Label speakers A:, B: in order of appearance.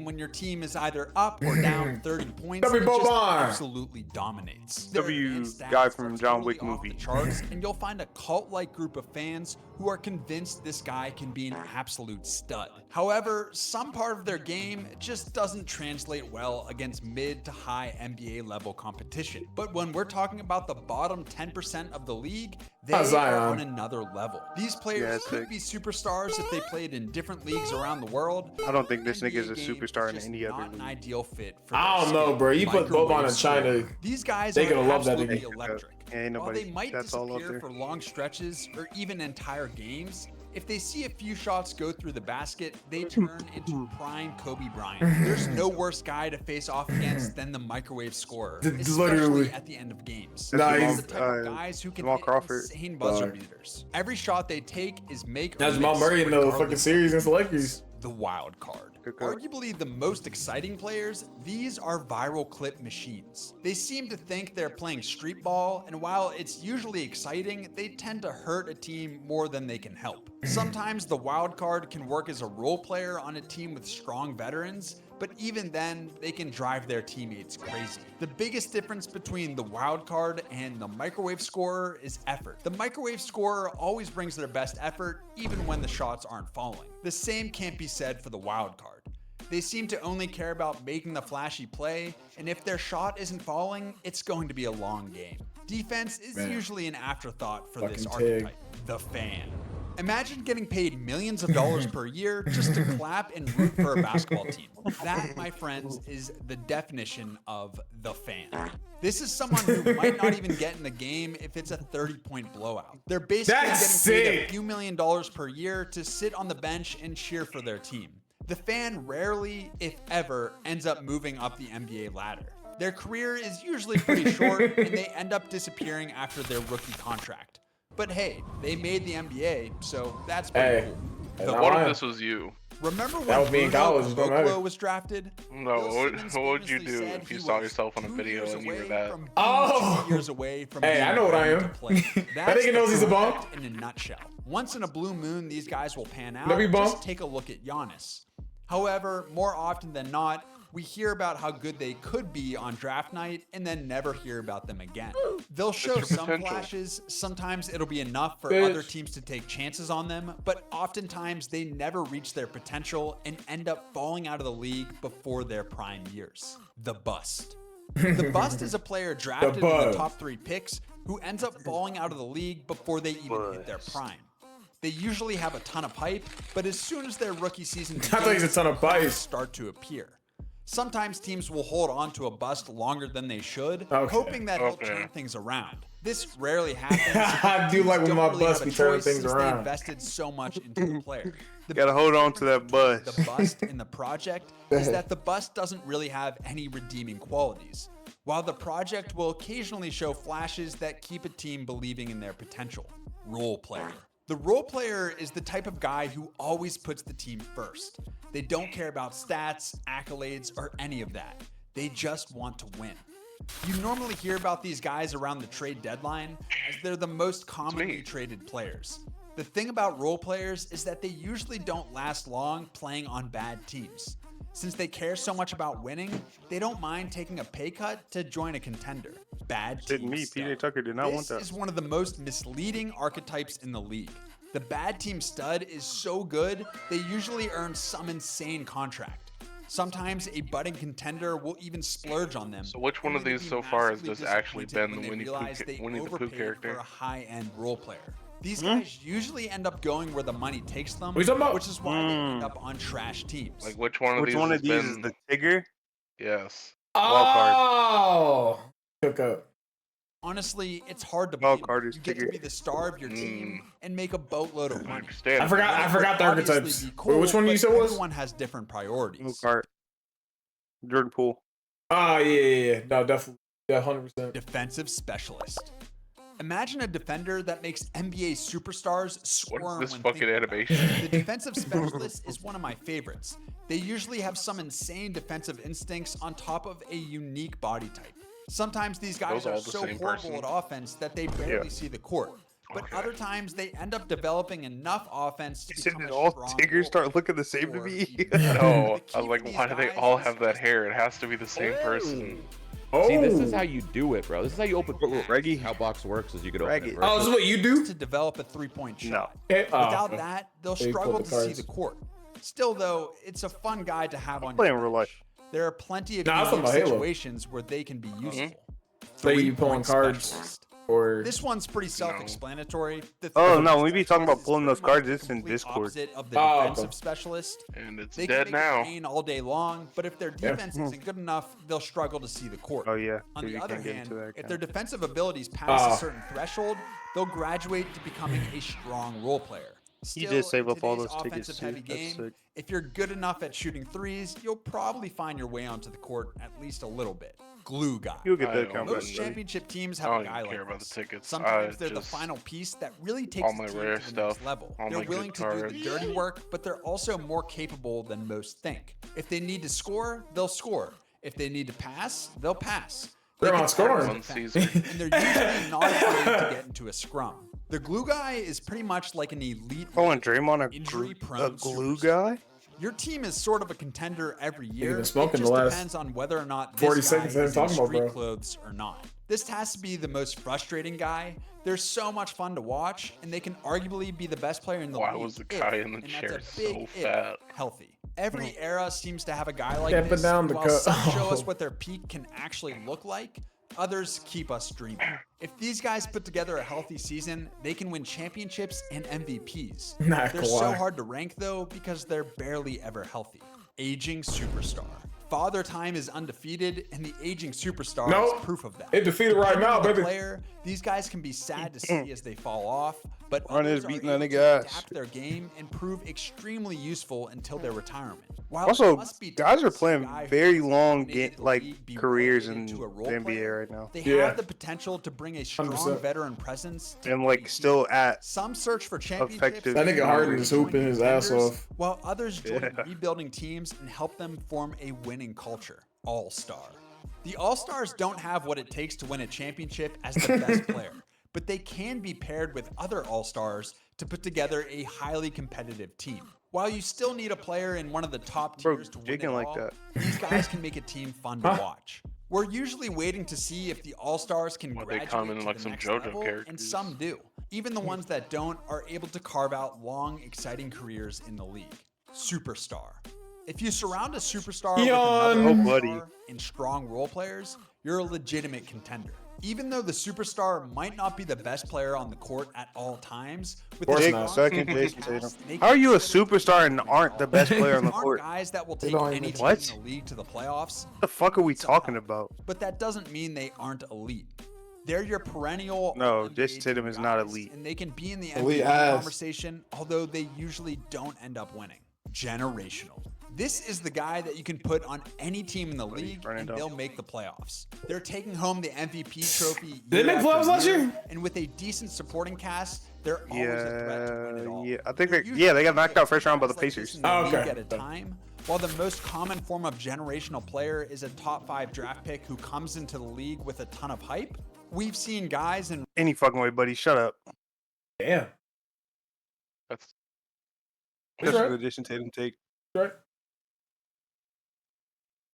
A: when your team is either up or down 30 points,
B: W
A: it just
B: Boban.
A: absolutely dominates. Their
C: W
A: advanced
C: guy
A: stats
C: from
A: are
C: John
A: totally
C: Wick
A: off
C: movie.
A: the charts, and you'll find a cult-like group of fans who are convinced this guy can be an absolute stud. However, some part of their game just doesn't translate well against mid to high NBA level competition. But when we're talking about the bottom 10% of the league, they are on another level. These players could be superstars if they played in different leagues around the world.
C: I don't think this
A: NBA
C: nigga is a
A: game
C: superstar in
A: just
C: any other
A: not an
C: league.
A: ideal fit for
B: I
A: their
B: don't know,
A: skill.
B: bro. You put
A: Microwave
B: Boban in China.
A: score. These guys
B: They
A: are
B: gonna love that
A: absolutely
B: nigga.
A: electric.
C: Ain't
A: While
C: nobody
A: they might
C: that's all up
A: disappear
C: there.
A: for long stretches or even entire games, if they see a few shots go through the basket, they turn into prime Kobe Bryant. There's no worse guy to face off against than the microwave scorer, especially
B: Literally.
A: at the end of games.
B: Nah,
A: These
B: he's-
A: are the type of guys who can
C: Jamal
A: hit
C: Crawford.
A: insane buzzer
B: Dog.
A: beaters. Every shot they take is make or
B: That's
A: miss,
B: Jamal Murray in the fucking
A: regardless
B: series
A: of
B: against the Lakers.
A: the wild card.
C: Good call.
A: Arguably the most exciting players, these are viral clip machines. They seem to think they're playing street ball, and while it's usually exciting, they tend to hurt a team more than they can help. Sometimes the wild card can work as a role player on a team with strong veterans, but even then, they can drive their teammates crazy. The biggest difference between the wild card and the microwave scorer is effort. The microwave scorer always brings their best effort, even when the shots aren't falling. The same can't be said for the wild card. They seem to only care about making the flashy play, and if their shot isn't falling, it's going to be a long game. Defense is usually an afterthought for this
B: Fucking Tig.
A: archetype, the fan. Imagine getting paid millions of dollars per year just to clap and root for a basketball team. That, my friends, is the definition of the fan. This is someone who might not even get in the game if it's a 30-point blowout. They're basically
B: That's
A: getting paid
B: sick.
A: a few $1 million per year to sit on the bench and cheer for their team. The fan rarely, if ever, ends up moving up the NBA ladder. Their career is usually pretty short, and they end up disappearing after their rookie contract. But hey, they made the NBA, so that's pretty
B: Hey.
A: cool.
B: Hey,
D: What
B: Why?
D: if this was you?
A: Remember
B: That
A: when
B: was me in
A: Bruno
B: college, it don't matter.
A: Caboclo was drafted?
D: No,
A: Bill Simmons
D: what would you
A: famously
D: do
A: said
D: if you
A: he
D: saw
A: was
D: yourself on a
A: 2
D: video
A: years
D: and you
A: away
D: were that?
A: from being
B: Oh!
A: 2 years away from
B: Hey,
A: being
B: I know what I
A: ready
B: am.
A: to play.
B: That
A: That's
B: nigga knows
A: the
B: he's a bum.
A: product in a nutshell. Once in a blue moon, these guys will pan out.
B: W bum.
A: Just take a look at Giannis. However, more often than not, we hear about how good they could be on draft night and then never hear about them again. They'll show
D: your
A: some
D: potential.
A: flashes, sometimes it'll be enough for
B: Bitch.
A: other teams to take chances on them, but oftentimes they never reach their potential and end up falling out of the league before their prime years. The bust. The bust is a player drafted in the
B: bust.
A: top 3 picks who ends up falling out of the league before they even hit their prime. They usually have a ton of hype, but as soon as their rookie season
B: thought he
A: begins,
B: said ton of
A: flaws
B: pipe.
A: start to appear. Sometimes teams will hold on to a bust longer than they should,
B: Okay.
A: hoping that he'll
D: Okay.
A: turn things around. This rarely happens.
B: I do like when
A: Teams
B: my
A: don't really
B: bust
A: have a
B: be turning
A: choice
B: things
A: since They
B: around.
A: invested so much into the player. The
C: Gotta hold on to that buzz.
A: the bust in the project is that the bust doesn't really have any redeeming qualities, while the project will occasionally show flashes that keep a team believing in their potential. Role player. The role player is the type of guy who always puts the team first. They don't care about stats, accolades, or any of that. They just want to win. You normally hear about these guys around the trade deadline, as they're the most commonly traded players. The thing about role players is that they usually don't last long playing on bad teams. Since they care so much about winning, they don't mind taking a pay cut to join a contender. Bad
C: Didn't
A: team
C: me,
A: stud.
C: PJ Tucker did not want
A: This
C: that.
A: is one of the most misleading archetypes in the league. The bad team stud is so good, they usually earn some insane contract. Sometimes a budding contender will even splurge on them.
D: So which one of
A: only to
D: these
A: be
D: so far has
A: massively
D: just actually
A: disappointed
D: been
A: when
D: the
A: they
D: Winnie
A: realize they
D: the Pooh
A: overpaid
D: character?
A: for a high-end role player. These guys usually end up going where the money takes them,
B: What you talking about?
A: which is why they end up on trash teams.
D: Like which one of
C: Which
D: these
C: one
D: has
C: of these
D: been?
C: is the Tigger?
D: Yes.
C: Wild card.
B: Oh, cook up.
A: Honestly, it's hard to
C: Wild
A: believe.
C: card is
A: You get to
C: Tigger.
A: be the star of your team and make a boatload of
D: I
A: money.
D: understand.
B: I forgot
A: It would
B: the
A: obviously
B: archetypes.
A: be
B: Wait,
A: cool,
B: which one you
A: but
B: said was?
A: Everyone has different priorities.
C: Wild card. Jordan Poole.
B: Oh yeah. No, definitely. Yeah, 100%.
A: Defensive specialist. Imagine a defender that makes NBA superstars squirm
D: What is this
A: when
D: fucking
A: thinking about it.
D: animation?
A: The defensive specialist is one of my favorites. They usually have some insane defensive instincts on top of a unique body type. Sometimes these guys
D: Those are
A: are
D: all the
A: so
D: same
A: horrible
D: person?
A: at offense that they barely
C: Yeah.
A: see the court. but other times they end up developing enough offense to
C: Said
A: become
C: did
A: a
C: all
A: strong
C: Tigers
A: role
C: start looking the
A: player
C: same to
A: or
C: me?
A: even better.
D: No,
A: The key
D: I was
A: for
D: like,
A: these
D: why do they
A: guys
D: all
A: is
D: have that
A: just
D: hair? It has to be the same person.
B: Oh.
E: See, this is how you do it, bro. This is how you open packs.
C: Reggie.
E: How box works is you could open
C: Reggie.
E: it.
B: Oh, this is what you do?
A: to develop a three-point
C: No.
A: shot.
B: Okay. Oh,
A: Without
B: okay.
A: that, they'll
B: They pull
A: struggle
B: the
A: to see
B: cards.
A: the court. Still, though, it's a fun guy to have on
C: Play
A: your
C: in real
A: bench.
C: life.
A: There are plenty of
B: Nah, I'm talking
A: unique
B: about Halo.
A: situations where they can be useful.
B: So you pulling
A: Three-point
B: cards
A: specialist.
B: or
A: This one's pretty self-explanatory. The
C: Oh,
A: three-point
C: no, we be talking about
A: specialist is
C: pulling those
A: pretty much
C: cards,
A: the
C: it's in
A: complete
C: Discord.
A: opposite of the
B: Oh,
A: defensive
B: okay.
A: specialist.
D: And it's
A: They
D: dead
A: can make
D: now.
A: it rain all day long, but if their defense isn't good enough, they'll struggle to see the court.
C: Oh, yeah.
A: On
C: Dude,
A: the
C: you
A: other
C: can't get
A: hand,
C: into that
A: if their
C: account.
A: defensive abilities pass
B: Ah.
A: a certain threshold, they'll graduate to becoming a strong role player.
C: You
A: Still,
C: did save
A: in
C: up all
A: today's
C: those tickets,
A: offensive-heavy
C: too. That's
A: game,
C: sick.
A: if you're good enough at shooting threes, you'll probably find your way onto the court at least a little bit. Glue guy.
C: You'll get
D: I
C: that
D: don't
C: account
A: Most
C: back, buddy.
A: championship teams
D: I
A: have a
D: don't
A: guy
D: even care
A: like
D: about the
A: this.
D: tickets.
A: Sometimes
D: I
A: they're the
D: just-
A: final piece that really takes
D: all
A: the
D: my
A: team
D: rare
A: to the next
D: stuff,
A: level.
D: all
A: They're
D: my good
A: willing to do the
D: cards.
A: dirty work, but they're also more capable than most think. If they need to score, they'll score. If they need to pass, they'll pass.
B: They're
A: They
B: not
A: can act
B: scoring.
A: as
D: One
A: defense,
D: Caesar.
A: and they're usually not afraid to get into a scrum. The glue guy is pretty much like an elite
C: Calling Draymond a
A: injury-prone
C: glue
A: superstar.
C: guy?
A: Your team is sort of a contender every year.
B: been
A: It
B: smoking
A: just
B: the last
A: depends on whether or not
B: 40
A: this guy
B: seconds
A: is
B: that I'm
A: in
B: talking about,
A: street
B: bro.
A: clothes or not. This has to be the most frustrating guy. They're so much fun to watch, and they can arguably be the best player in the
D: Why
A: league.
D: was the
A: if,
D: guy in the
A: and
D: chair
A: that's a big
D: so
A: if,
D: fat?
A: healthy. Every era seems to have a guy like
B: Stepping
A: this.
B: down the
A: While
B: cut.
A: some show us
B: Oh.
A: what their peak can actually look like, others keep us dreaming. If these guys put together a healthy season, they can win championships and MVPs.
B: Not
A: They're
B: gonna
A: so
B: lie.
A: hard to rank though because they're barely ever healthy. Aging superstar. Father Time is undefeated, and the aging superstar
B: Nope.
A: is proof of that.
B: It defeated right
A: Depending
B: now,
A: on the
B: baby.
A: player, these guys can be sad to see as they fall off, but
C: Run
A: others
C: is
A: are
C: beating
A: able
C: that
A: to
C: nigga ass.
A: adapt their game and prove extremely useful until their retirement. While it
C: Also,
A: must be
C: guys
A: tough
C: are
A: to see a
C: playing
A: guy who
C: very
A: has
C: long
A: dominated the
C: like
A: league be
C: careers
A: relegated
C: in
A: to a role
C: the NBA
A: player,
C: right now.
A: They
B: Yeah.
A: have the potential to bring a strong
B: 100%.
A: veteran presence to
C: And
A: any
C: like
A: team.
C: still at
A: Some search for championships.
C: Effective.
B: That nigga Harden is hooping his ass
A: contenders,
B: off.
A: While others join
C: Yeah.
A: rebuilding teams and help them form a winning culture. All-star. The All-Stars don't have what it takes to win a championship as the best player, but they can be paired with other All-Stars to put together a highly competitive team. While you still need a player in one of the top
C: Bro,
A: tiers to win it
C: jigging like
A: all,
C: that.
A: these guys can make a team fun to
B: Huh?
A: watch. We're usually waiting to see if the All-Stars can
D: Well, they
A: graduate
D: come in
A: to
D: like
A: the
D: some
A: next
D: JoJo
A: level, and
D: characters.
A: some do. Even the ones that don't are able to carve out long, exciting careers in the league. Superstar. If you surround a superstar
B: Yawn.
A: with
C: Oh,
A: another
C: buddy.
A: star and strong role players, you're a legitimate contender. Even though the superstar might not be the best player on the court at all times, with
B: course
A: their
B: not.
A: strong
C: Second
A: supporting
C: Jason
A: cast,
C: Tatum.
A: they
C: How are
A: can
C: you a
A: consider
C: superstar and
A: winning
C: aren't the
A: all.
C: best player on the
A: These aren't
C: court?
A: guys that will
B: They
A: take
B: don't
A: any
B: even-
A: team
C: What?
A: in the league to the playoffs,
C: What the fuck are we talking about?
A: but that doesn't mean they aren't elite. They're your perennial.
C: No,
A: all-NBA
C: Jason Tatum is not
A: guys,
C: elite.
A: and they can be in the
B: Elite
A: MVP
B: ass.
A: conversation, although they usually don't end up winning. Generational. This is the guy that you can put on any team in the league,
C: burn it
A: and
C: up.
A: they'll make the playoffs. They're taking home the MVP trophy.
B: Did they
A: year
B: make
A: after
B: playoffs last year?
A: And with a decent supporting cast, they're always a threat to win it all.
C: Yeah, I think
A: They're
C: they
A: usually
C: got knocked out first round by the
A: guys like this
C: Pacers.
A: in the
B: Oh,
A: league
B: okay.
A: At a time, while the most common form of generational player is a top 5 draft pick who comes into the league with a ton of hype, we've seen guys in
C: Any fucking way, buddy. Shut up.
B: Damn.
D: That's
B: That's
C: That's
B: right.
C: an addition Tatum take.
B: Right.